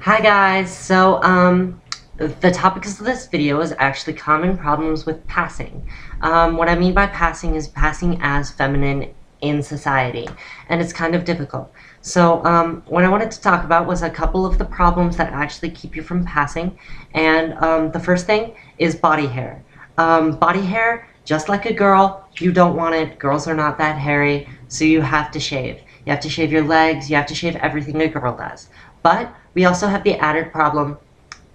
Hi guys, the topic of this video is actually common problems with passing. What I mean by passing is passing as feminine in society, and it's kind of difficult. What I wanted to talk about was a couple of the problems that actually keep you from passing, and the first thing is body hair. Body hair, just like a girl, you don't want it. Girls are not that hairy, so you have to shave. You have to shave your legs, you have to shave everything a girl does. But we also have the added problem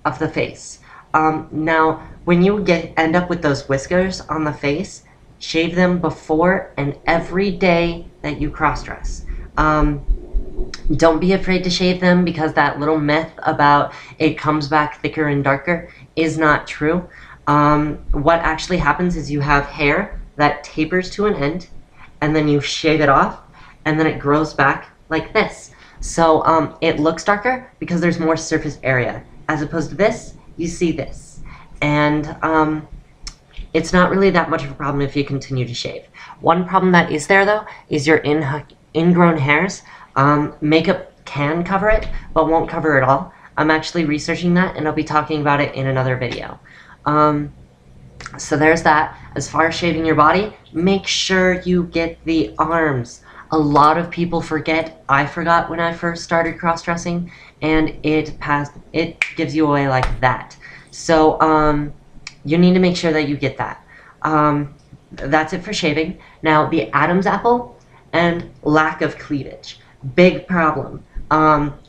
of the face. Now, when you end up with those whiskers on the face, shave them before and every day that you cross-dress. Don't be afraid to shave them because that little myth about it comes back thicker and darker is not true. What actually happens is you have hair that tapers to an end, and then you shave it off, and then it grows back like this. So it looks darker because there's more surface area. As opposed to this, you see this. And it's not really that much of a problem if you continue to shave. One problem that is there, though, is your ingrown hairs. Makeup can cover it, but won't cover it all. I'm actually researching that, and I'll be talking about it in another video. So there's that. As far as shaving your body, make sure you get the arms. A lot of people forget. I forgot when I first started cross-dressing, and it gives you away like that. So you need to make sure that you get that. That's it for shaving. Now, the Adam's apple and lack of cleavage. Big problem.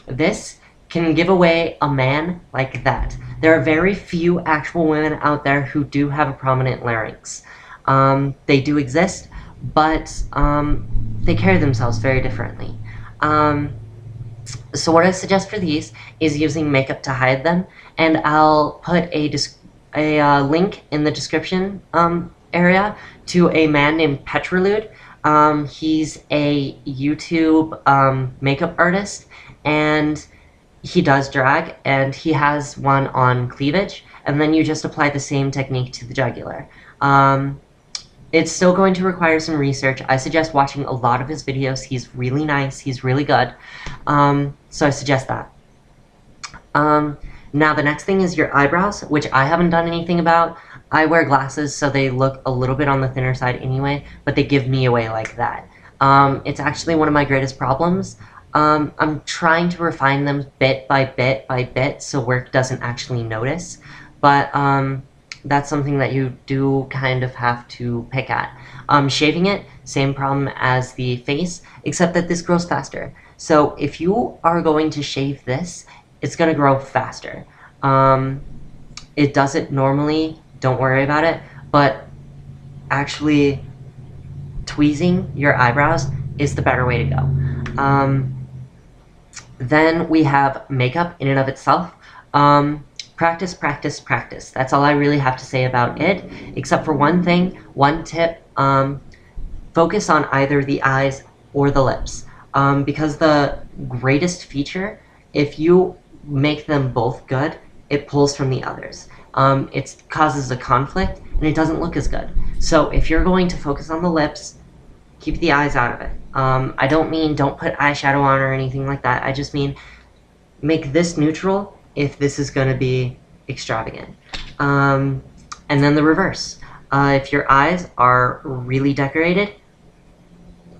This can give away a man like that. There are very few actual women out there who do have a prominent larynx. They do exist, but they carry themselves very differently. So what I suggest for these is using makeup to hide them, and I'll put a link in the description area to a man named Petrolude. He's a YouTube makeup artist, and he does drag, and he has one on cleavage, and then you just apply the same technique to the jugular. It's still going to require some research. I suggest watching a lot of his videos. He's really nice. He's really good. So I suggest that. Now the next thing is your eyebrows, which I haven't done anything about. I wear glasses, so they look a little bit on the thinner side anyway, but they give me away like that. It's actually one of my greatest problems. I'm trying to refine them bit by bit so work doesn't actually notice, but that's something that you do kind of have to pick at. Shaving it, same problem as the face, except that this grows faster. So if you are going to shave this, it's going to grow faster. It doesn't normally, don't worry about it, but actually tweezing your eyebrows is the better way to go. Then we have makeup in and of itself. Practice, practice, practice. That's all I really have to say about it, except for one thing, one tip. Focus on either the eyes or the lips. Because the greatest feature, if you make them both good, it pulls from the others. It causes a conflict, and it doesn't look as good. So if you're going to focus on the lips, keep the eyes out of it. I don't mean don't put eyeshadow on or anything like that. I just mean make this neutral if this is going to be extravagant. And then the reverse. If your eyes are really decorated,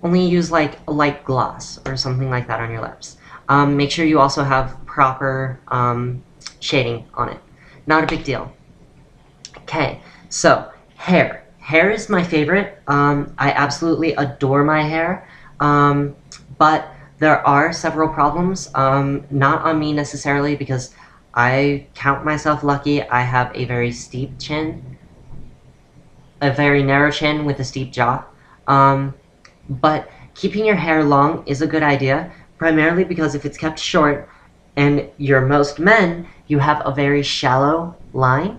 only use like a light gloss or something like that on your lips. Make sure you also have proper shading on it. Not a big deal. Okay, so hair. Hair is my favorite. I absolutely adore my hair, but there are several problems, not on me necessarily, because I count myself lucky. I have a very steep chin, a very narrow chin with a steep jaw, but keeping your hair long is a good idea, primarily because if it's kept short, and you're most men, you have a very shallow line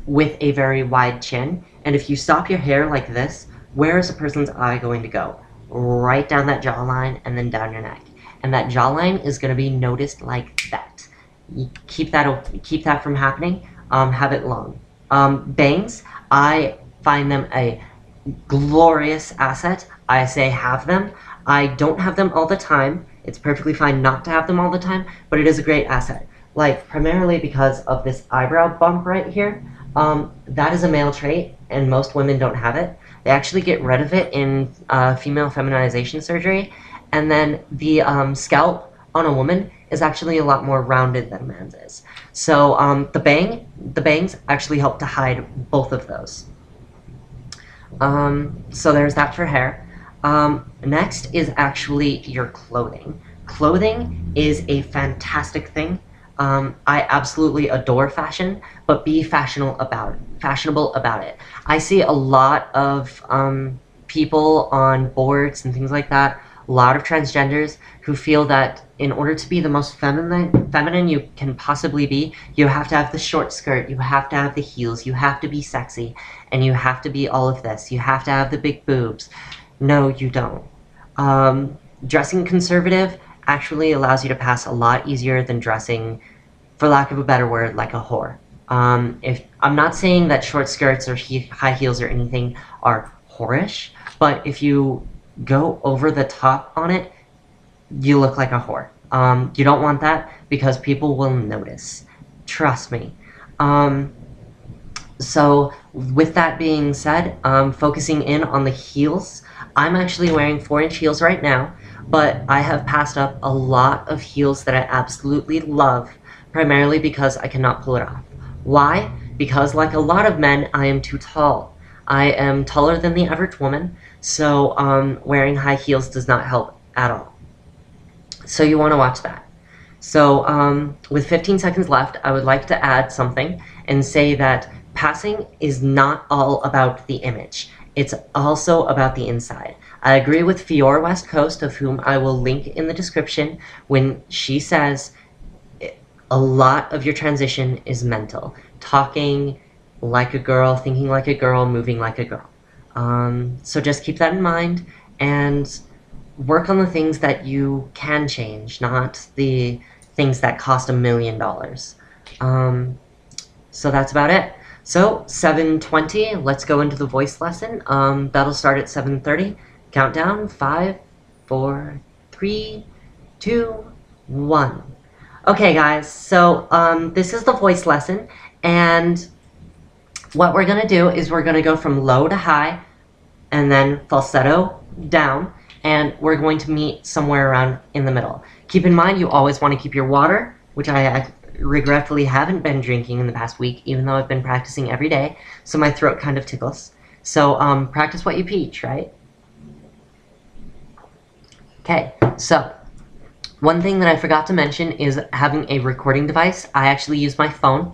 with a very wide chin, and if you stop your hair like this, where is a person's eye going to go? Right down that jawline and then down your neck. And that jawline is going to be noticed like that. You keep that from happening. Have it long. Bangs, I find them a glorious asset. I say have them. I don't have them all the time. It's perfectly fine not to have them all the time, but it is a great asset. like primarily because of this eyebrow bump right here. That is a male trait, and most women don't have it. They actually get rid of it in female feminization surgery, and then the scalp on a woman is actually a lot more rounded than a man's is. So the bangs actually help to hide both of those. So there's that for hair. Next is actually your clothing. Clothing is a fantastic thing. I absolutely adore fashion, but be fashionable about it. I see a lot of people on boards and things like that, a lot of transgenders who feel that in order to be the most feminine you can possibly be, you have to have the short skirt, you have to have the heels, you have to be sexy, and you have to be all of this. You have to have the big boobs. No, you don't. Dressing conservative actually allows you to pass a lot easier than dressing, for lack of a better word, like a whore. If I'm not saying that short skirts or high heels or anything are whorish, but if you go over the top on it, you look like a whore. You don't want that because people will notice. Trust me. So with that being said, focusing in on the heels, I'm actually wearing 4-inch heels right now, but I have passed up a lot of heels that I absolutely love, primarily because I cannot pull it off. Why? Because like a lot of men, I am too tall. I am taller than the average woman, so wearing high heels does not help at all. So you want to watch that. So with 15 seconds left, I would like to add something and say that passing is not all about the image. It's also about the inside. I agree with Fiora West Coast, of whom I will link in the description, when she says a lot of your transition is mental. Talking like a girl, thinking like a girl, moving like a girl. So just keep that in mind and work on the things that you can change, not the things that cost $1 million. So that's about it. So 7:20, let's go into the voice lesson. That'll start at 7:30. Countdown, 5, 4, 3, 2, 1. Okay guys, so this is the voice lesson, and what we're gonna do is we're gonna go from low to high, and then falsetto down, and we're going to meet somewhere around in the middle. Keep in mind, you always want to keep your water, which I regretfully haven't been drinking in the past week, even though I've been practicing every day, so my throat kind of tickles. So practice what you preach, right? Okay, so one thing that I forgot to mention is having a recording device. I actually use my phone.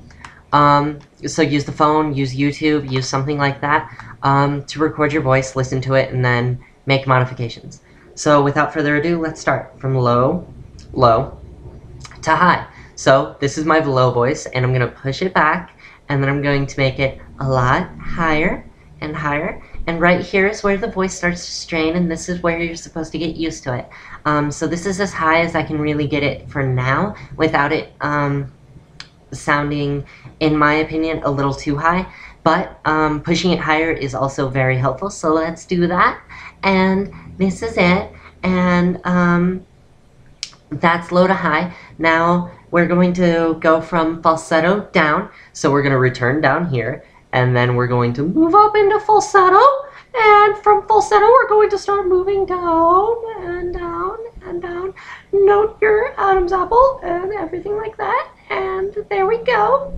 So use the phone, use YouTube, use something like that to record your voice, listen to it, and then make modifications. So without further ado, let's start from low, low to high. So this is my low voice, and I'm going to push it back, and then I'm going to make it a lot higher and higher. And right here is where the voice starts to strain, and this is where you're supposed to get used to it. So this is as high as I can really get it for now, without it sounding, in my opinion, a little too high. But pushing it higher is also very helpful, so let's do that. And this is it, and that's low to high. Now we're going to go from falsetto down, so we're going to return down here, and then we're going to move up into falsetto, and from falsetto we're going to start moving down and down and down. Note your Adam's apple and everything like that, and there we go.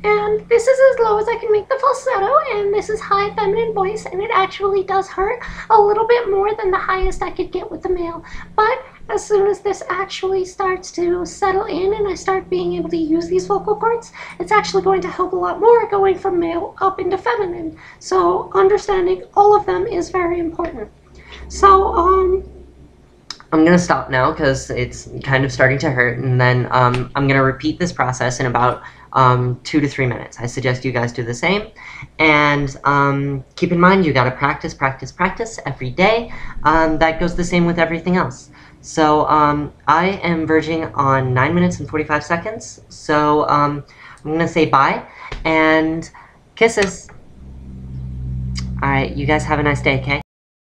And this is as low as I can make the falsetto, and this is high feminine voice, and it actually does hurt a little bit more than the highest I could get with the male. But as soon as this actually starts to settle in and I start being able to use these vocal cords, it's actually going to help a lot more going from male up into feminine. So understanding all of them is very important. So I'm gonna stop now because it's kind of starting to hurt, and then I'm gonna repeat this process in about 2 to 3 minutes. I suggest you guys do the same, and keep in mind you gotta practice, practice, practice every day. That goes the same with everything else. So I am verging on 9 minutes and 45 seconds, so I'm gonna say bye and kisses. Alright, you guys have a nice day, okay?